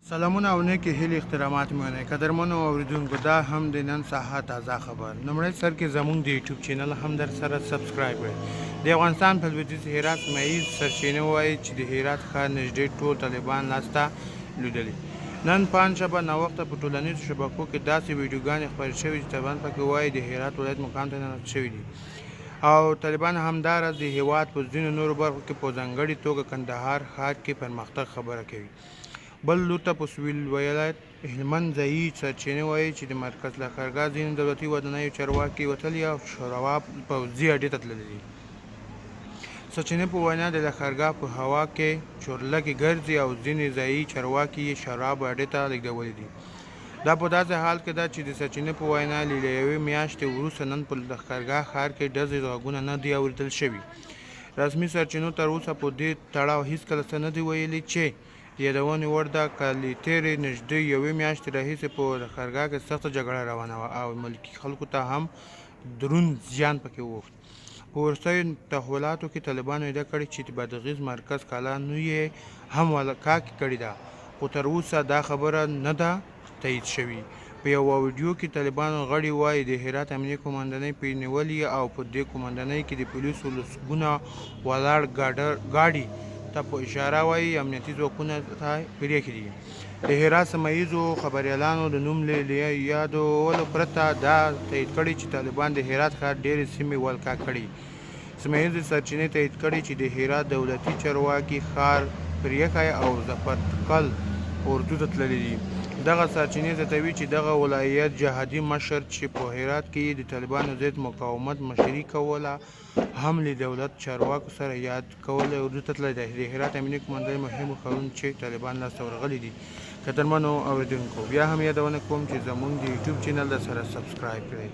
سلامونه او نیکې هیلې احترامات مې ونیئ قدرمنو اورېدونکو دا هم د نن سهار تازه خبر لومړی سر کې زموږ د یوټیوب چینل هم در سره سبسکرایب کړئ د افغانستان په لویدیځ هرات سیمهییز سرچینې وایي چې د هرات ښار نږدې ټول طالبان لاسته لوېدلي نن پنجشنبه ناوخته په ټولنیزو شبکو کې داسې ویډیوګانې خپرې شوې چې طالبان پکې وایي د هرات ولایت مقام ته ننوتل شوي دي او طالبان همداراز د هېواد په ځینو نورو برخو کې په ځانګړې توګه کندهار ښار کې پرمختګ خبره کوي بل لور ته په سویل ولایت هلمند ځایي سرچینې وایي چې د مرکز لښکرګاه ځینې دولتي ودانیو چارواکي وتلي او شوروا پوځي اډې ته تللي دي سرچینې په وینا د لښکرګاه په هوا کې چورلکې ګرځي او ځینې ځایي چارواکي یې شراب اډې ته لېږدولي دي دا په داسې حال کې ده چې د سرچینې په وینا له یوې میاشتې وروسته نن په لښکرګاه ښار کې ډزې غږونه نه دي اورېدل شوي رسمي سرچینو تر اوسه په دې تړاو هېڅکله څه نه دي ویلي چې یادونې وړ ده که له تېرې نږدې یوې میاشتې راهیسې په لښکرګاه کې سخته جګړه روانه وه او ملکي خلکو ته هم دروند زیان پکې واوښت په وروستیو تحولاتو کې طالبانو ادعا کړې چې د بادغیس مرکز کالانو یې هم ولکاکې کړې ده خو تر اوسه دا خبره نه ده تایید شوې په یوه ویډیو کې طالبانو غړي وایي د هرات امنیه قومندانۍ پرې نیولې او په دې قومندانۍ کې د پولیسو لسګونه ولاړ ګاډي ته په اشاره وایي امنیتي ځواکونه ته پرېښي دي د هرات سیمهییزو خبریالانو د نوم له یادولو پرته دا تایید کړی چې طالبان د هرات ښار ډېرې سیمې ولکا کړي سیمهییزې سرچینې تایید کړي چې د هرات دولتي چارواکي ښار پرېښی او ظفرتکل اردو ته تللي دي دغه سرچینې زیاتوي چې دغه ولایت جهادي مشر چې په هرات کې د طالبانو ضد مقاومت مشري کوله هم له دولت چارواکو سره یاد کوله اردو ته تللی دی د هرات امنیه قومندانۍ مهمو ښارونو چې طالبان لاسته ورغلي دي قدرمنو اورېدونکو بیا هم یادونه کوم چې زموږ د یوټیوب چینل در سره سبسکرایب کړئ